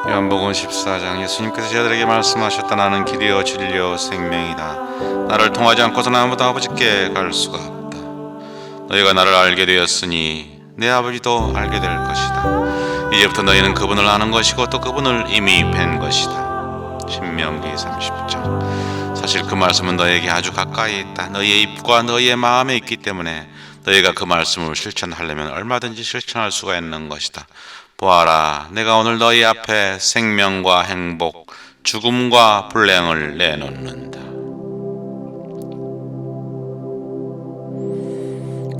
요한복음 14장 예수님께서 제자들에게 말씀하셨다. 나는 길이요 진리요 생명이다. 나를 통하지 않고서는 아무도 아버지께 갈 수가 없다. 너희가 나를 알게 되었으니 내 아버지도 알게 될 것이다. 이제부터 너희는 그분을 아는 것이고 또 그분을 이미 뵌 것이다. 신명기 30장. 사실 그 말씀은 너희에게 아주 가까이 있다. 너희의 입과 너희의 마음에 있기 때문에 너희가 그 말씀을 실천하려면 얼마든지 실천할 수가 있는 것이다. 보아라, 내가 오늘 너희 앞에 생명과 행복, 죽음과 불행을 내놓는다.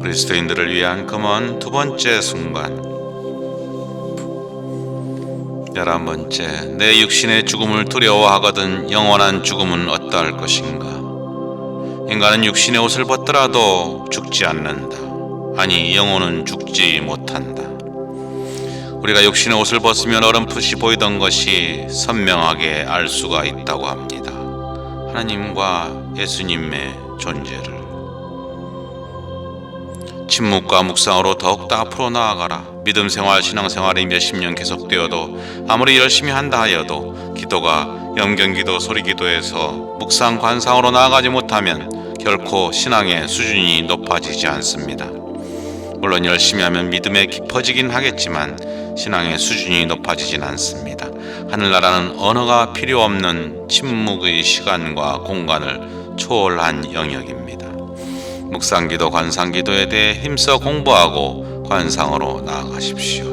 그리스도인들을 위한 금언 두 번째 순간. 11번째, 내 육신의 죽음을 두려워하거든 영원한 죽음은 어떠할 것인가? 인간은 육신의 옷을 벗더라도 죽지 않는다. 아니, 영혼은 죽지 못한다. 우리가 육신의 옷을 벗으면 어렴풋이 보이던 것이 선명하게 알 수가 있다고 합니다. 하나님과 예수님의 존재를. 침묵과 묵상으로 더욱더 앞으로 나아가라. 믿음 생활, 신앙 생활이 몇십 년 계속되어도 아무리 열심히 한다 하여도 기도가 염경기도, 소리기도에서 묵상, 관상으로 나아가지 못하면 결코 신앙의 수준이 높아지지 않습니다. 물론 열심히 하면 믿음에 깊어지긴 하겠지만 신앙의 수준이 높아지진 않습니다. 하늘나라는 언어가 필요 없는 침묵의 시간과 공간을 초월한 영역입니다. 묵상기도, 관상기도에 대해 힘써 공부하고 관상으로 나아가십시오.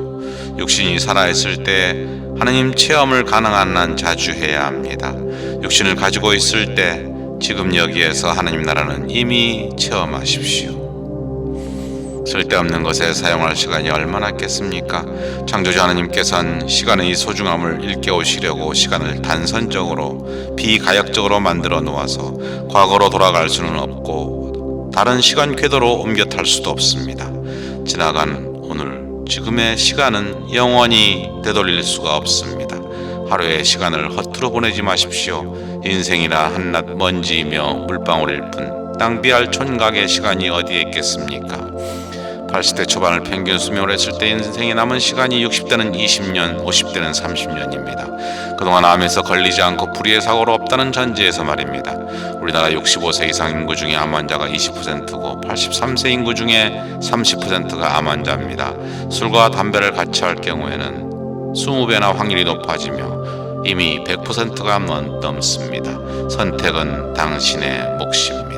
육신이 살아있을 때 하나님 체험을 가능한 한 자주 해야 합니다. 육신을 가지고 있을 때 지금 여기에서 하나님 나라는 이미 체험하십시오. 쓸데없는 것에 사용할 시간이 얼마나 있겠습니까? 창조주 하나님께서는 시간의 소중함을 일깨우시려고 시간을 단선적으로 비가역적으로 만들어 놓아서 과거로 돌아갈 수는 없고 다른 시간 궤도로 옮겨 탈 수도 없습니다. 지나간 오늘, 지금의 시간은 영원히 되돌릴 수가 없습니다. 하루의 시간을 허투루 보내지 마십시오. 인생이라 한낱 먼지이며 물방울일 뿐 낭비할 촌각의 시간이 어디에 있겠습니까? 80대 초반을 평균 수명으로 했을 때 인생에 남은 시간이 60대는 20년, 50대는 30년입니다. 그동안 암에서 걸리지 않고 불의의 사고로 없다는 전제에서 말입니다. 우리나라 65세 이상 인구 중에 암 환자가 20%고 83세 인구 중에 30%가 암 환자입니다. 술과 담배를 같이 할 경우에는 20배나 확률이 높아지며 이미 100%가 넘습니다. 선택은 당신의 몫입니다.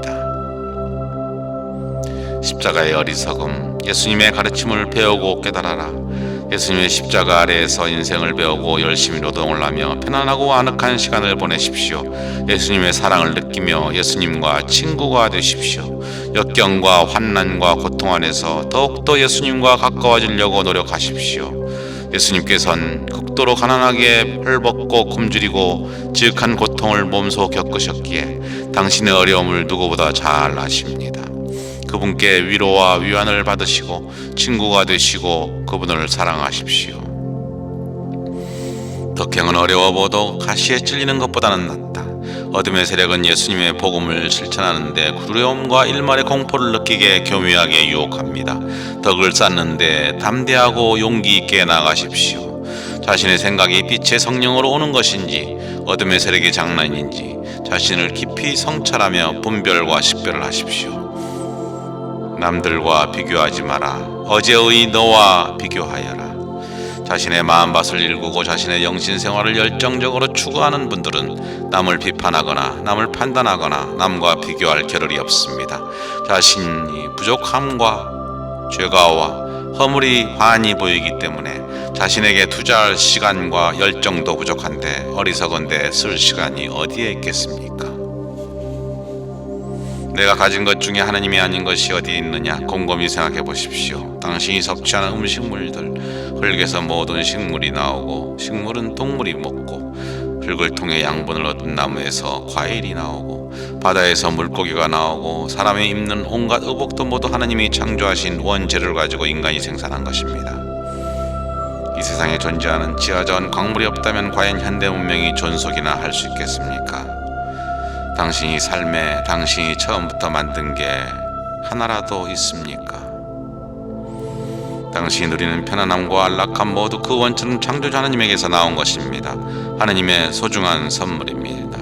십자가의 어리석음. 예수님의 가르침을 배우고 깨달아라. 예수님의 십자가 아래에서 인생을 배우고 열심히 노동을 하며 편안하고 아늑한 시간을 보내십시오. 예수님의 사랑을 느끼며 예수님과 친구가 되십시오. 역경과 환난과 고통 안에서 더욱더 예수님과 가까워지려고 노력하십시오. 예수님께서는 극도로 가난하게 헐벗고 굶주리고 지극한 고통을 몸소 겪으셨기에 당신의 어려움을 누구보다 잘 아십니다. 그분께 위로와 위안을 받으시고 친구가 되시고 그분을 사랑하십시오. 덕행은 어려워보도 가시에 찔리는 것보다는 낫다. 어둠의 세력은 예수님의 복음을 실천하는데 두려움과 일말의 공포를 느끼게 교묘하게 유혹합니다. 덕을 쌓는데 담대하고 용기 있게 나가십시오. 자신의 생각이 빛의 성령으로 오는 것인지 어둠의 세력의 장난인지 자신을 깊이 성찰하며 분별과 식별을 하십시오. 남들과 비교하지 마라. 어제의 너와 비교하여라. 자신의 마음밭을 일구고 자신의 영신생활을 열정적으로 추구하는 분들은 남을 비판하거나 남을 판단하거나 남과 비교할 겨를이 없습니다. 자신이 부족함과 죄가와 허물이 환히 보이기 때문에 자신에게 투자할 시간과 열정도 부족한데 어리석은데 쓸 시간이 어디에 있겠습니까? 내가 가진 것 중에 하나님이 아닌 것이 어디에 있느냐? 곰곰이 생각해 보십시오. 당신이 섭취하는 음식물들, 흙에서 모든 식물이 나오고 식물은 동물이 먹고 흙을 통해 양분을 얻은 나무에서 과일이 나오고 바다에서 물고기가 나오고 사람이 입는 온갖 의복도 모두 하나님이 창조하신 원재료를 가지고 인간이 생산한 것입니다. 이 세상에 존재하는 지하자원 광물이 없다면 과연 현대 문명이 존속이나 할 수 있겠습니까? 당신이 삶에 당신이 처음부터 만든 게 하나라도 있습니까? 당신이 누리는 편안함과 안락함 모두 그 원천은 창조주 하나님에게서 나온 것입니다. 하나님의 소중한 선물입니다.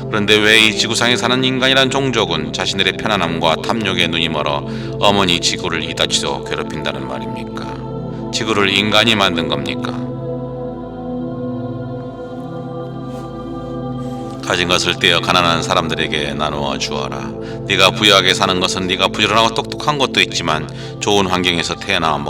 그런데 왜 이 지구상에 사는 인간이란 종족은 자신들의 편안함과 탐욕에 눈이 멀어 어머니 지구를 이다지도 괴롭힌다는 말입니까? 지구를 인간이 만든 겁니까? 가진 것을 떼어 가난한 사람들에게 나누어 주어라. 네가 부유하게 사는 것은 네가 부지런하고 똑똑한 것도 있지만 좋은 환경에서 태어나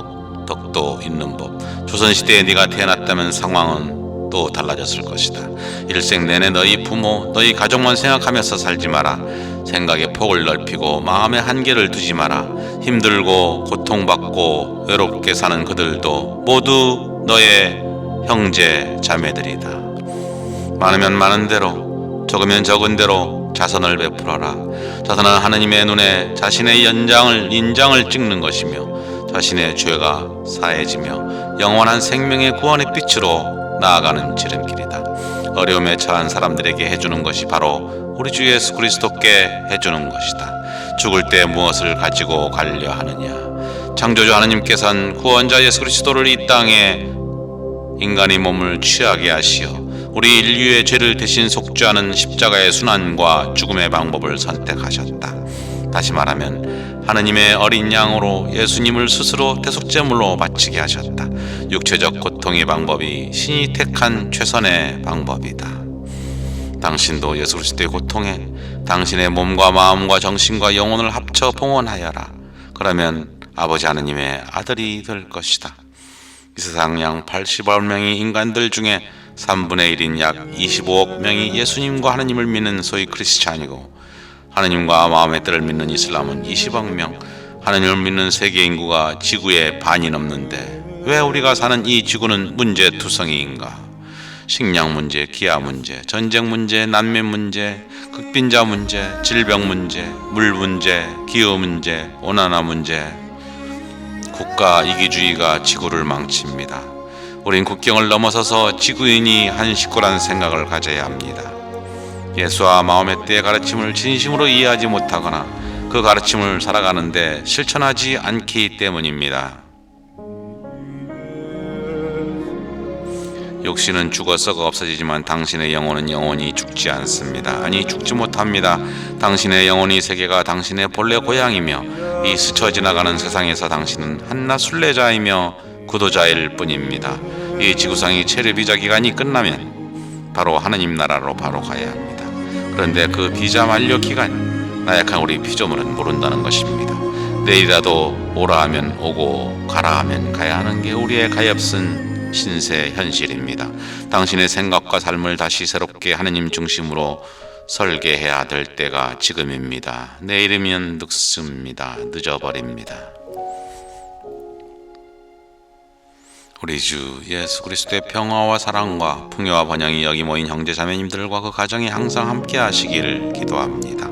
덕도 있는 법. 조선시대에 네가 태어났다면 상황은 또 달라졌을 것이다. 일생 내내 너희 부모, 너희 가족만 생각하면서 살지 마라. 생각의 폭을 넓히고 마음의 한계를 두지 마라. 힘들고 고통받고 외롭게 사는 그들도 모두 너의 형제 자매들이다. 많으면 많은 대로, 적으면 적은 대로 자선을 베풀어라. 자선은 하나님의 눈에 자신의 인장을 찍는 것이며 자신의 죄가 사해지며 영원한 생명의 구원의 빛으로 나아가는 지름길이다. 어려움에 처한 사람들에게 해주는 것이 바로 우리 주 예수 그리스도께 해주는 것이다. 죽을 때 무엇을 가지고 가려 하느냐? 창조주 하나님께서는 구원자 예수 그리스도를 이 땅에 인간의 몸을 취하게 하시어 우리 인류의 죄를 대신 속죄하는 십자가의 순환과 죽음의 방법을 선택하셨다. 다시 말하면 하느님의 어린 양으로 예수님을 스스로 대속제물로 바치게 하셨다. 육체적 고통의 방법이 신이 택한 최선의 방법이다. 당신도 예수 그리스도의 고통에 당신의 몸과 마음과 정신과 영혼을 합쳐 봉헌하여라. 그러면 아버지 하느님의 아들이 될 것이다. 이 세상 양 80억 명의 인간들 중에 3분의 1인 약 25억 명이 예수님과 하느님을 믿는 소위 크리스찬이고, 하느님과 마음의 뜻을 믿는 이슬람은 20억 명, 하느님을 믿는 세계 인구가 지구의 반이 넘는데 왜 우리가 사는 이 지구는 문제투성이인가? 식량 문제, 기아 문제, 전쟁 문제, 난민 문제, 극빈자 문제, 질병 문제, 물 문제, 기후 문제, 온난화 문제, 국가 이기주의가 지구를 망칩니다. 우린 국경을 넘어서서 지구인이 한 식구라는 생각을 가져야 합니다. 예수와 마음의 때의 가르침을 진심으로 이해하지 못하거나 그 가르침을 살아가는데 실천하지 않기 때문입니다. 육신은 죽어 썩어 없어지지만 당신의 영혼은 영원히 죽지 않습니다. 아니, 죽지 못합니다. 당신의 영혼이 세계가 당신의 본래 고향이며 이 스쳐 지나가는 세상에서 당신은 한낱 순례자이며 구도자일 뿐입니다. 이 지구상의 체류 기간이 끝나면 바로 하느님 나라로 바로 가야 합니다. 그런데 그 비자 만료 기간, 나약한 우리 피조물은 모른다는 것입니다. 내일이라도 오라 하면 오고 가라 하면 가야 하는 게 우리의 가엾은 신세 현실입니다. 당신의 생각과 삶을 다시 새롭게 하느님 중심으로 설계해야 될 때가 지금입니다. 내일이면 늙습니다. 늦어버립니다. 우리 주 예수 그리스도의 평화와 사랑과 풍요와 번영이 여기 모인 형제자매님들과 그 가정이 항상 함께 하시길 기도합니다.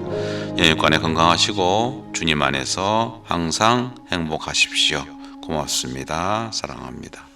연휴간에 건강하시고 주님 안에서 항상 행복하십시오. 고맙습니다. 사랑합니다.